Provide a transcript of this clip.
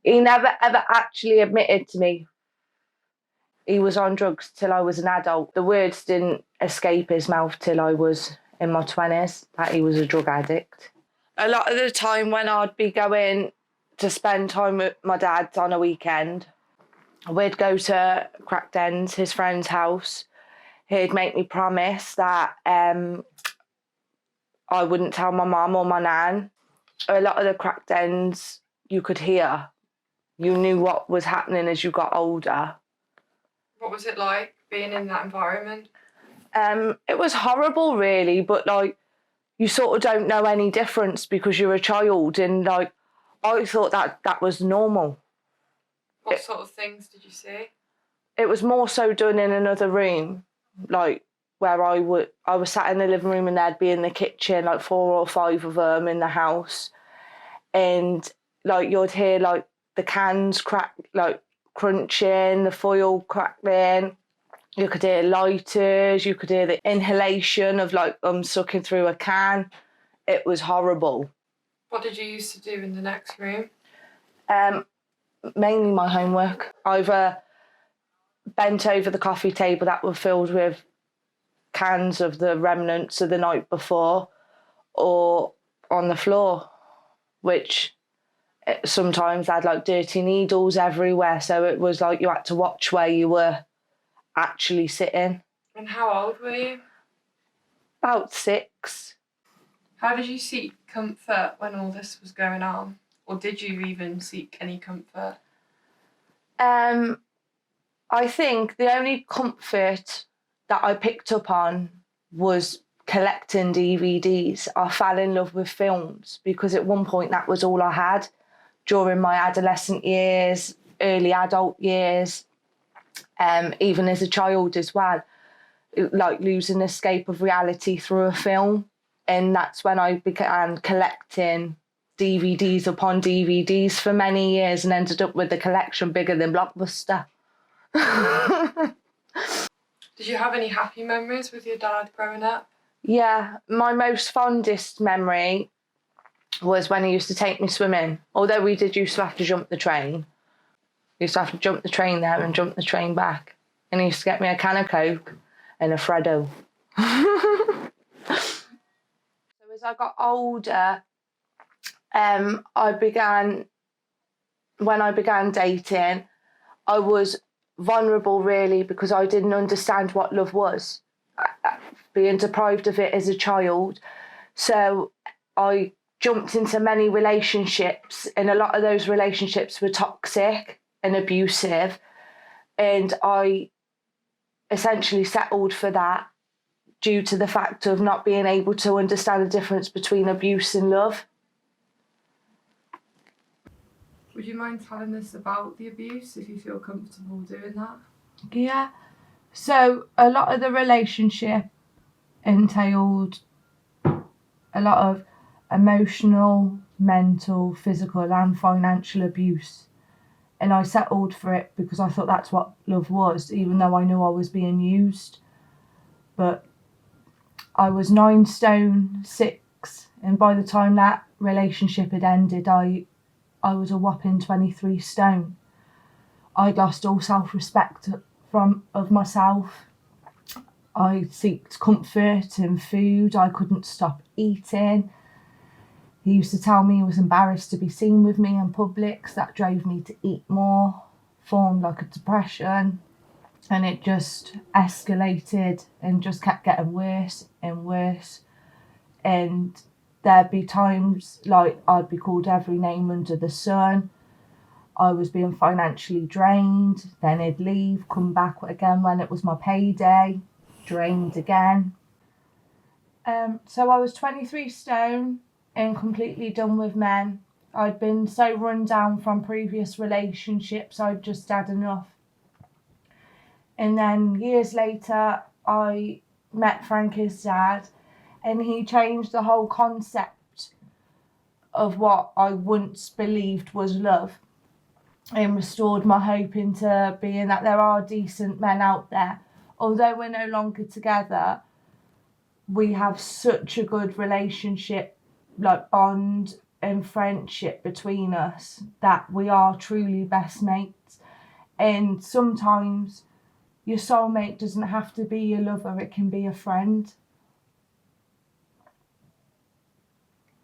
He never ever actually admitted to me he was on drugs till I was an adult. The words didn't escape his mouth till I was in my 20s that he was a drug addict. A lot of the time when I'd be going to spend time with my dad on a weekend, we'd go to Crackdens, his friend's house. He'd make me promise that I wouldn't tell my mum or my nan. A lot of the Crackdens you could hear. You knew what was happening as you got older. What was it like being in that environment? It was horrible, really, but like you sort of don't know any difference because you're a child, and like I thought that was normal. What sort of things did you see? It was more so done in another room, like where I was sat in the living room and they'd be in the kitchen, like 4 or 5 of them in the house, and like you'd hear like the cans crack, like crunching, the foil crackling. You could hear lighters, you could hear the inhalation of like sucking through a can. It was horrible. What did you used to do in the next room? Mainly my homework. Either bent over the coffee table that were filled with cans of the remnants of the night before, or on the floor, which sometimes had like dirty needles everywhere, so it was like you had to watch where you were actually sitting. And how old were you? About 6. How did you seek comfort when all this was going on? Or did you even seek any comfort? I think the only comfort that I picked up on was collecting DVDs. I fell in love with films because at one point that was all I had during my adolescent years, early adult years, even as a child as well, like losing escape of reality through a film. And that's when I began collecting DVDs upon DVDs for many years and ended up with a collection bigger than Blockbuster. Did you have any happy memories with your dad growing up? Yeah, my most fondest memory was when he used to take me swimming. Although we did used to have to jump the train. We used to have to jump the train there and jump the train back. And he used to get me a can of Coke and a Freddo. So as I got older, when I began dating, I was vulnerable really because I didn't understand what love was, being deprived of it as a child. So I jumped into many relationships, and a lot of those relationships were toxic and abusive, and I essentially settled for that due to the fact of not being able to understand the difference between abuse and love. Would you mind telling us about the abuse, if you feel comfortable doing that? Yeah. So a lot of the relationship entailed a lot of emotional, mental, physical and financial abuse. And I settled for it because I thought that's what love was, even though I knew I was being used. But I was 9 stone 6, and by the time that relationship had ended, I was a whopping 23 stone. I'd lost all self-respect of myself. I sought comfort in food. I couldn't stop eating. He used to tell me he was embarrassed to be seen with me in public, so that drove me to eat more, formed like a depression, and it just escalated and just kept getting worse and worse. And there'd be times like I'd be called every name under the sun. I was being financially drained, then he'd leave, come back again when it was my payday, drained again. So I was 23 stone and completely done with men. I'd been so run down from previous relationships, I'd just had enough. And then years later, I met Frankie's dad, and he changed the whole concept of what I once believed was love, and restored my hope into being that there are decent men out there. Although we're no longer together, we have such a good relationship, like bond, and friendship between us that we are truly best mates. And sometimes your soulmate doesn't have to be your lover, it can be a friend.